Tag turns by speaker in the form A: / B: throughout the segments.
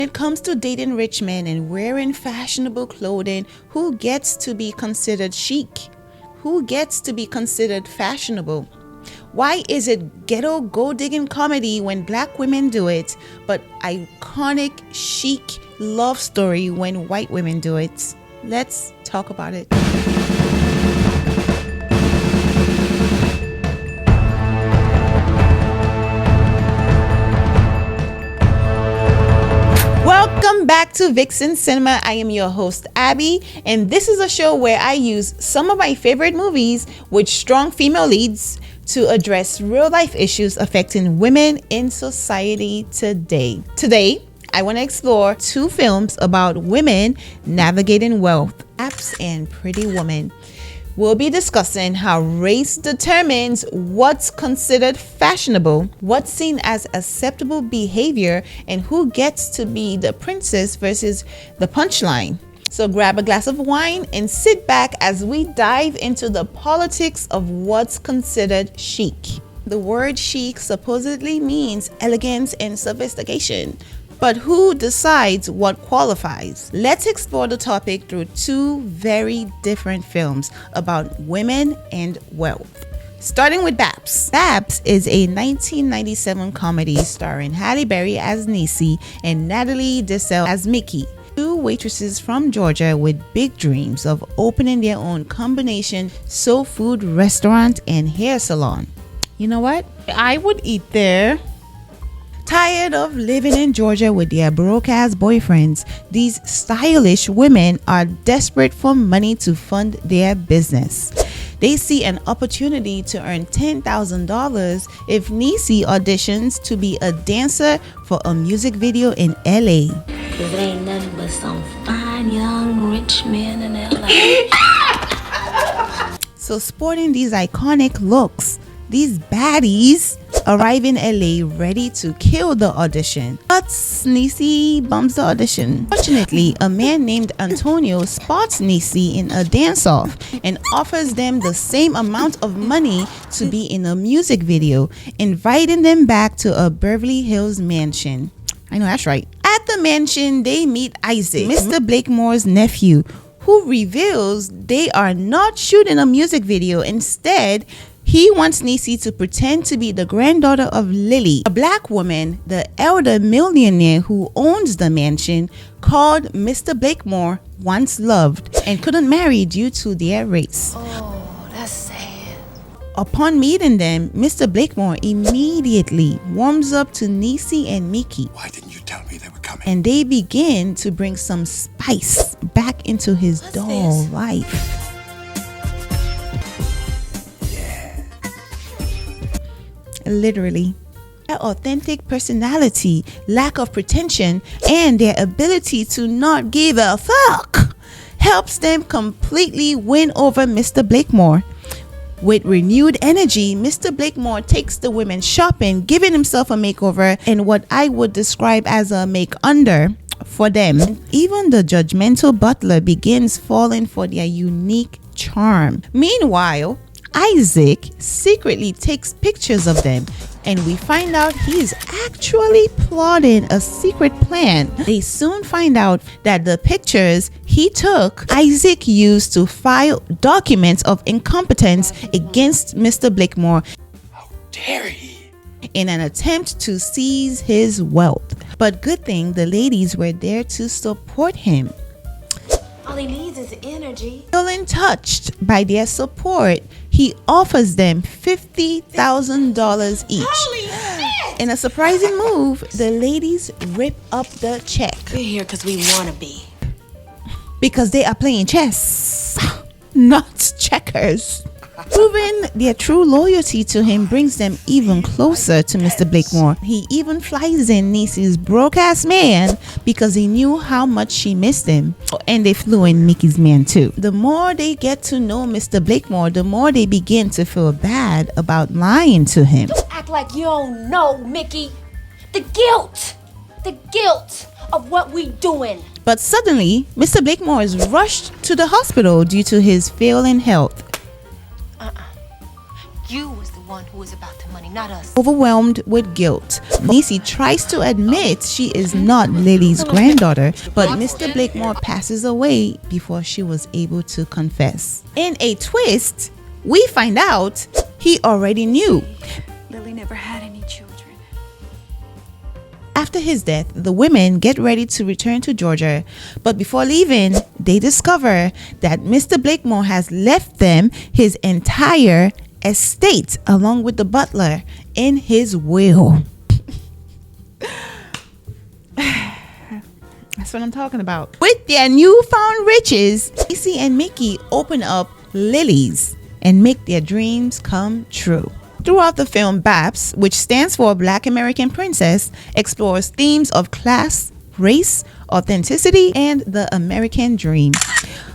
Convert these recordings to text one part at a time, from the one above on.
A: When it comes to dating rich men and wearing fashionable clothing, who gets to be considered chic? Who gets to be considered fashionable? Why is it ghetto gold-digging comedy when black women do it, but iconic chic love story when white women do it? Let's talk about it. Welcome back to Vixen Cinema. I am your host, Abby, and this is a show where I use some of my favorite movies with strong female leads to address real-life issues affecting women in society today. Today, I want to explore two films about women navigating wealth, BAPS and Pretty Woman. We'll be discussing how race determines what's considered fashionable, what's seen as acceptable behavior, and who gets to be the princess versus the punchline. So grab a glass of wine and sit back as we dive into the politics of what's considered chic. The word chic supposedly means elegance and sophistication. But who decides what qualifies? Let's explore the topic through two very different films about women and wealth. Starting with BAPS. BAPS is a 1997 comedy starring Halle Berry as Niecy and Natalie Desselle as Mickey. Two waitresses from Georgia with big dreams of opening their own combination soul food restaurant and hair salon. You know what? I would eat there. Tired of living in Georgia with their broke-ass boyfriends, these stylish women are desperate for money to fund their business. They see an opportunity to earn $10,000 if Niecy auditions to be a dancer for a music video in LA.
B: Cause it ain't nothing but some fine young rich men in LA.
A: So sporting these iconic looks, these baddies arrive in LA ready to kill the audition. But Niecy bumps the audition. Fortunately, a man named Antonio spots Niecy in a dance-off and offers them the same amount of money to be in a music video, inviting them back to a Beverly Hills mansion. I know that's right. At the mansion, they meet Isaac, Mr. Blakemore's nephew, who reveals they are not shooting a music video. Instead, he wants Niecy to pretend to be the granddaughter of Lily, a black woman the elder millionaire who owns the mansion, called Mr. Blakemore, once loved and couldn't marry due to their race.
B: Oh, that's sad.
A: Upon meeting them, Mr. Blakemore immediately warms up to Niecy and Mickey.
C: Why didn't you tell me they were coming?
A: And they begin to bring some spice back into his dull life. Literally. Their authentic personality, lack of pretension, and their ability to not give a fuck helps them completely win over Mr. Blakemore. With renewed energy, Mr. Blakemore takes the women shopping, giving himself a makeover and what I would describe as a make-under for them. Even the judgmental butler begins falling for their unique charm. Meanwhile, Isaac secretly takes pictures of them, and we find out he is actually plotting a secret plan. They soon find out that the pictures he took, Isaac used to file documents of incompetence against Mr. Blakemore.
C: How dare he?
A: In an attempt to seize his wealth. But good thing the ladies were there to support him.
B: All he needs is energy.
A: Feeling touched by their support, he offers them $50,000 each.
B: Holy shit!
A: In a surprising move, the ladies rip up the check.
B: We're here because we want to be.
A: Because they are playing chess, not checkers. Proving their true loyalty to him brings them even closer to Mr. Blakemore. He even flies in Niecy's broke-ass man because he knew how much she missed him. And they flew in Mickey's man too. The more they get to know Mr. Blakemore, the more they begin to feel bad about lying to him.
B: Act like you don't know, Mickey. The guilt of what we doing.
A: But suddenly, Mr. Blakemore is rushed to the hospital due to his failing health.
B: You was the one who is about the money, not us.
A: Overwhelmed with guilt, Niecy tries to admit she is not Lily's granddaughter, but Mr. Blakemore passes away before she was able to confess. In a twist, we find out he already knew.
D: Lily never had any children.
A: After his death, the women get ready to return to Georgia, but before leaving, they discover that Mr. Blakemore has left them his entire estate along with the butler in his will. That's what I'm talking about. With their newfound riches, Niecy and Mickey open up Lily's and make their dreams come true. Throughout the film, BAPS, which stands for Black American Princess, explores themes of class, race, authenticity, and the American dream.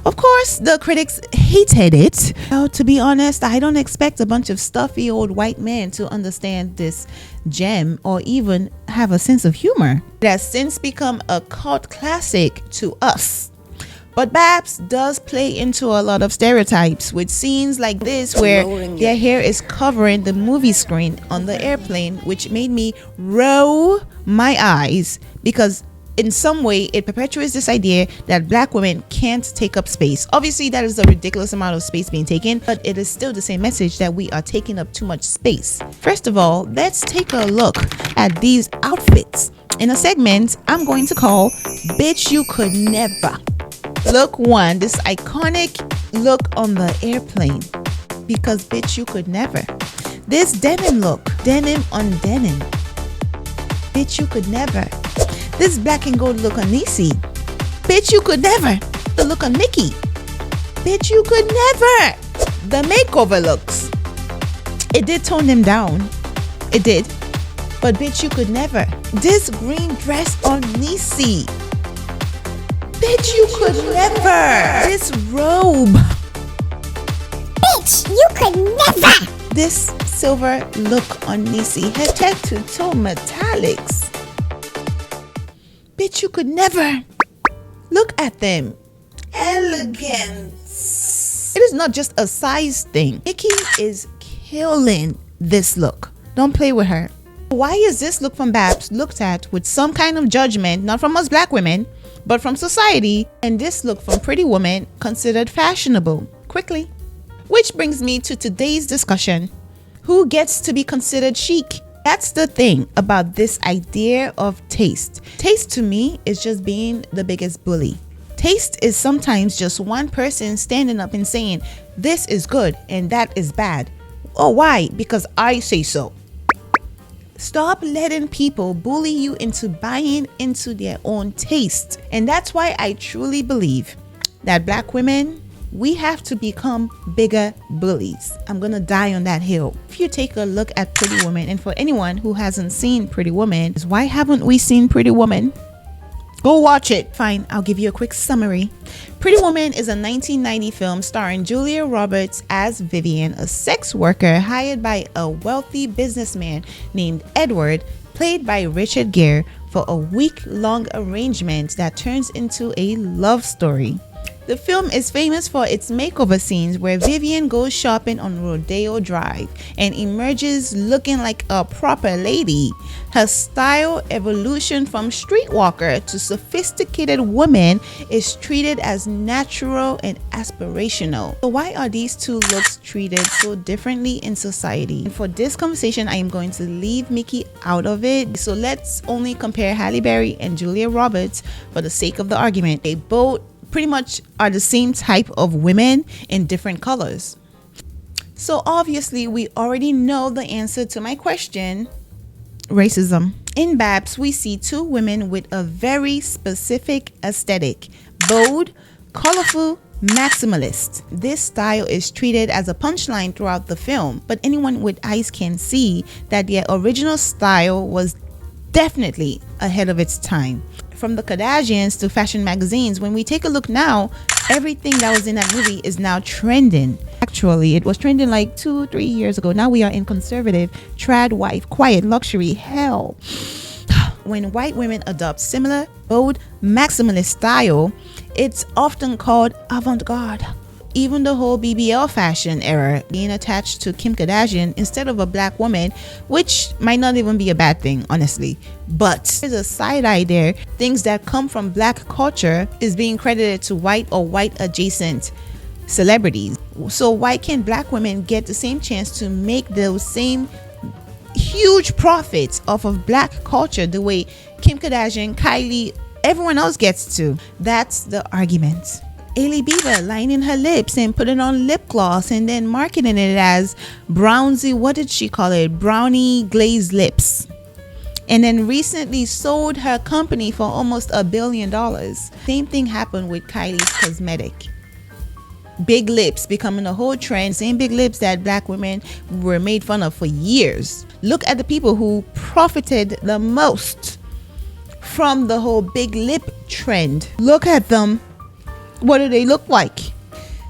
A: Of course, the critics hated it. Well, to be honest, I don't expect a bunch of stuffy old white men to understand this gem or even have a sense of humor. It has since become a cult classic to us. But BAPS does play into a lot of stereotypes with scenes like this where their hair is covering the movie screen on the airplane, which made me roll my eyes because in some way it perpetuates this idea that black women can't take up space. Obviously, that is a ridiculous amount of space being taken, but it is still the same message that we are taking up too much space. First of all, let's take a look at these outfits. In a segment I'm going to call Bitch You Could Never. Look one, this iconic look on the airplane, because bitch you could never. This denim look, denim on denim, bitch you could never. This black and gold look on Niecy, bitch you could never. The look on Mickey, bitch you could never. The makeover looks, it did tone them down, it did, but bitch you could never. This green dress on Niecy, bitch, you could never. This robe,
E: bitch, you could never.
A: This silver look on Niecy, head to toe metallics, bitch, you could never. Look at them, elegance. It is not just a size thing. Mickey is killing this look. Don't play with her. Why is this look from BAPS looked at with some kind of judgment, not from us black women, but from society, and this look from Pretty Woman considered fashionable? Quickly. Which brings me to today's discussion. Who gets to be considered chic? That's the thing about this idea of taste. Taste to me is just being the biggest bully. Taste is sometimes just one person standing up and saying, this is good and that is bad. Oh, why? Because I say so. Stop letting people bully you into buying into their own taste. And that's why I truly believe that black women, we have to become bigger bullies. I'm gonna die on that hill. If you take a look at Pretty Woman, and for anyone who hasn't seen Pretty Woman, why haven't we seen Pretty Woman? Go watch it. Fine, I'll give you a quick summary. Pretty Woman is a 1990 film starring Julia Roberts as Vivian, a sex worker hired by a wealthy businessman named Edward, played by Richard Gere, for a week-long arrangement that turns into a love story. The film is famous for its makeover scenes where Vivian goes shopping on Rodeo Drive and emerges looking like a proper lady. Her style evolution from streetwalker to sophisticated woman is treated as natural and aspirational. So why are these two looks treated so differently in society? And for this conversation, I am going to leave Mickey out of it. So let's only compare Halle Berry and Julia Roberts for the sake of the argument. They both pretty much are the same type of women in different colors. So obviously we already know the answer to my question: racism. In BAPS, we see two women with a very specific aesthetic: bold, colorful, maximalist. This style is treated as a punchline throughout the film, but anyone with eyes can see that their original style was definitely ahead of its time. From the Kardashians to fashion magazines, when we take a look now, everything that was in that movie is now trending. Actually, it was trending like 2-3 years ago. Now we are in conservative, trad wife, quiet luxury hell. When white women adopt similar, bold, maximalist style, it's often called avant-garde. even the whole BBL fashion era being attached to Kim Kardashian instead of a black woman, which might not even be a bad thing, honestly. But there's a side eye there. Things that come from black culture is being credited to white or white adjacent celebrities. So why can't black women get the same chance to make those same huge profits off of black culture the way Kim Kardashian, Kylie, everyone else gets to? That's the argument. Hailey Bieber lining her lips and putting on lip gloss and then marketing it as brownie, what did she call it? Brownie glazed lips. And then recently sold her company for almost $1 billion. Same thing happened with Kylie's cosmetic. Big lips becoming a whole trend. Same big lips that black women were made fun of for years. Look at the people who profited the most from the whole big lip trend. Look at them. What do they look like?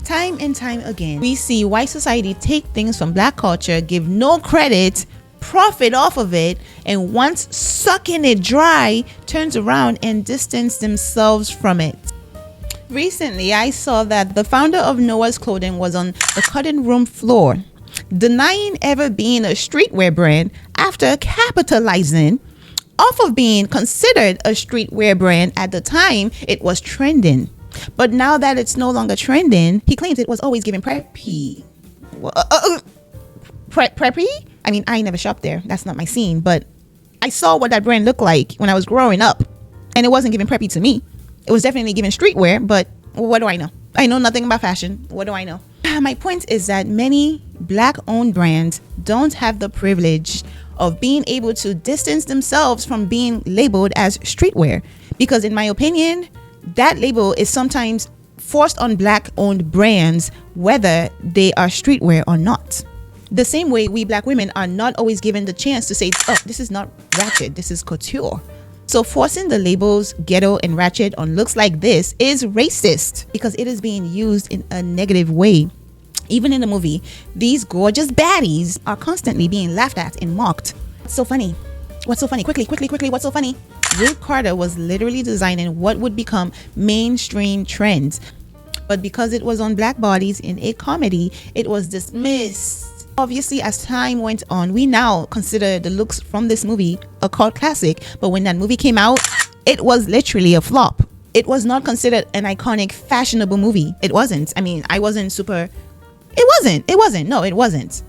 A: Time and time again, we see white society take things from black culture, give no credit, profit off of it, and once sucking it dry, turns around and distance themselves from it. Recently, I saw that the founder of Noah's Clothing was on the cutting room floor, denying ever being a streetwear brand after capitalizing off of being considered a streetwear brand at the time it was trending. But now that it's no longer trending, he claims it was always given preppy. Preppy? I mean, I never shopped there. That's not my scene. But I saw what that brand looked like when I was growing up. And it wasn't given preppy to me. It was definitely given streetwear. But what do I know? I know nothing about fashion. What do I know? My point is that many black-owned brands don't have the privilege of being able to distance themselves from being labeled as streetwear. Because in my opinion, that label is sometimes forced on black-owned brands, whether they are streetwear or not. The same way we black women are not always given the chance to say, oh, this is not ratchet, this is couture. So forcing the labels ghetto and ratchet on looks like this is racist because it is being used in a negative way. Even in the movie, these gorgeous baddies are constantly being laughed at and mocked. What's so funny? What's so funny? Quickly, what's so funny? Ruth Carter was literally designing what would become mainstream trends. But because it was on black bodies in a comedy, it was dismissed. Obviously, as time went on, we now consider the looks from this movie a cult classic. But when that movie came out, it was literally a flop. It was not considered an iconic, fashionable movie. It wasn't. I mean, I wasn't super... It wasn't. No, it wasn't.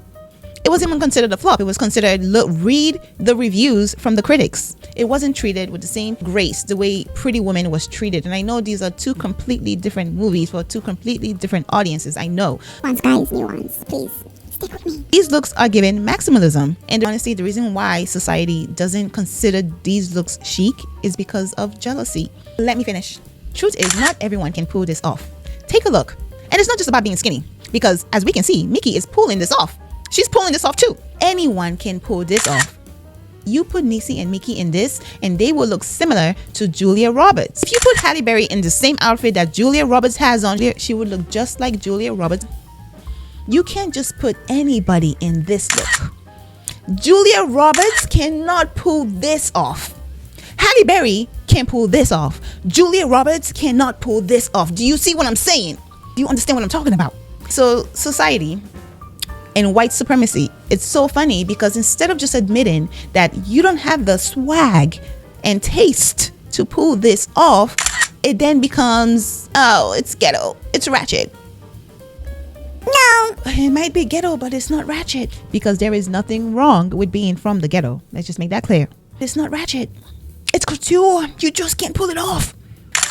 A: It wasn't even considered a flop. It was considered, read the reviews from the critics. It wasn't treated with the same grace the way Pretty Woman was treated. And I know these are two completely different movies for two completely different audiences. I know.
E: Guys, new ones, please. Stick with me.
A: These looks are given maximalism. And honestly, the reason why society doesn't consider these looks chic is because of jealousy. Let me finish. Truth is, not everyone can pull this off. Take a look. And it's not just about being skinny. Because as we can see, Mickey is pulling this off. She's pulling this off too. Anyone can pull this off. You put Niecy and Mickey in this and they will look similar to Julia Roberts. If you put Halle Berry in the same outfit that Julia Roberts has on, she would look just like Julia Roberts. You can't just put anybody in this look. Julia Roberts cannot pull this off. Halle Berry can't pull this off. Julia Roberts cannot pull this off. Do you see what I'm saying? Do you understand what I'm talking about? So society and white supremacy, it's so funny because instead of just admitting that you don't have the swag and taste to pull this off, it then becomes, oh, it's ghetto, it's ratchet. No, it might be ghetto, but it's not ratchet because there is nothing wrong with being from the ghetto. Let's just make that clear. It's not ratchet. It's couture. You just can't pull it off.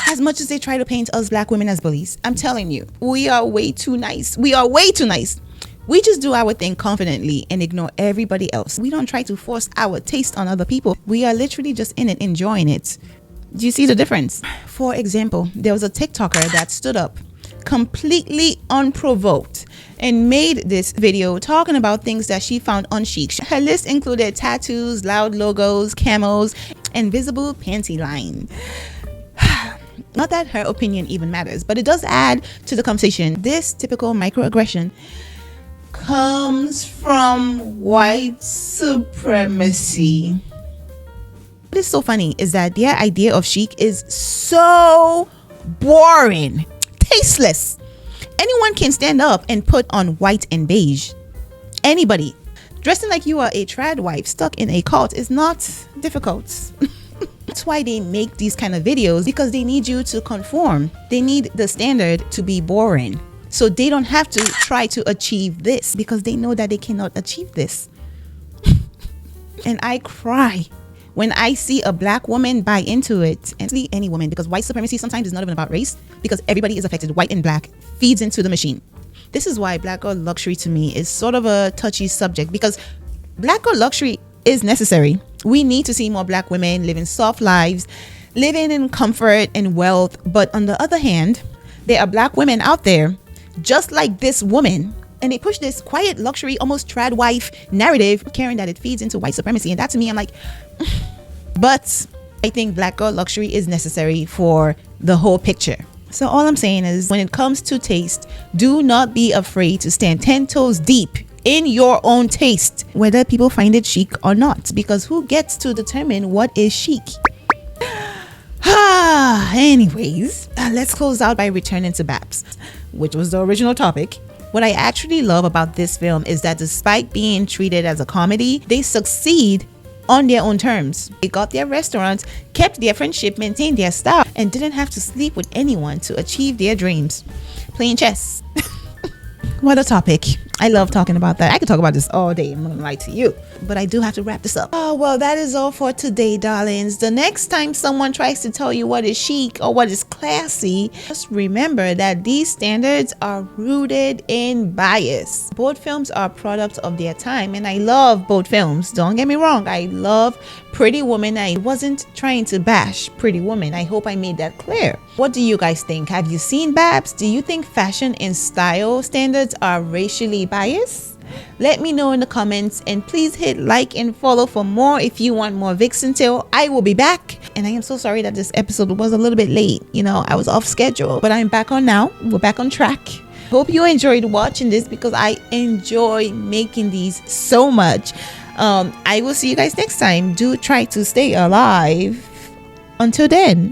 A: As much as they try to paint us black women as bullies, I'm telling you, we are way too nice. We are way too nice. We just do our thing confidently and ignore everybody else. We don't try to force our taste on other people. We are literally just in it, enjoying it. Do you see the difference? For example, there was a TikToker that stood up completely unprovoked and made this video talking about things that she found unchic. Her list included tattoos, loud logos, camos, and visible panty line. Not that her opinion even matters, but it does add to the conversation. This typical microaggression comes from white supremacy. What is so funny is that their idea of chic is so boring, tasteless. Anyone can stand up and put on white and beige. Anybody. Dressing like you are a trad wife stuck in a cult is not difficult. That's why they make these kind of videos, because they need you to conform. They need the standard to be boring. So they don't have to try to achieve this, because they know that they cannot achieve this. And I cry when I see a black woman buy into it, and see any woman, because white supremacy sometimes is not even about race, because everybody is affected. White and black feeds into the machine. This is why black girl luxury to me is sort of a touchy subject, because black girl luxury is necessary. We need to see more black women living soft lives, living in comfort and wealth. But on the other hand, there are black women out there just like this woman, and they push this quiet luxury, almost trad wife narrative, caring that it feeds into white supremacy. And that to me, I'm like, but I think black girl luxury is necessary for the whole picture. So all I'm saying is, when it comes to taste, do not be afraid to stand 10 toes deep in your own taste, whether people find it chic or not, because who gets to determine what is chic? Anyways, let's close out by returning to BAPS, which was the original topic. What I actually love about this film is that despite being treated as a comedy, they succeed on their own terms. They got their restaurants, kept their friendship, maintained their style, and didn't have to sleep with anyone to achieve their dreams. Playing chess. What a topic. I love talking about that. I could talk about this all day, I'm not gonna lie to you, but I do have to wrap this up. Oh, well, that is all for today, darlings. The next time someone tries to tell you what is chic or what is classy, just remember that these standards are rooted in bias. Both films are products of their time, and I love both films. Don't get me wrong, I love Pretty Woman. I wasn't trying to bash Pretty Woman. I hope I made that clear. What do you guys think? Have you seen BAPS? Do you think fashion and style standards are racially biased? Let me know in the comments, and please hit like and follow for more if you want more Vixen Tale. I will be back, and I am so sorry that this episode was a little bit late. I was off schedule, but I'm back on now. We're back on track. Hope you enjoyed watching this, because I enjoy making these so much. I will see you guys next time. Do try to stay alive. Until then.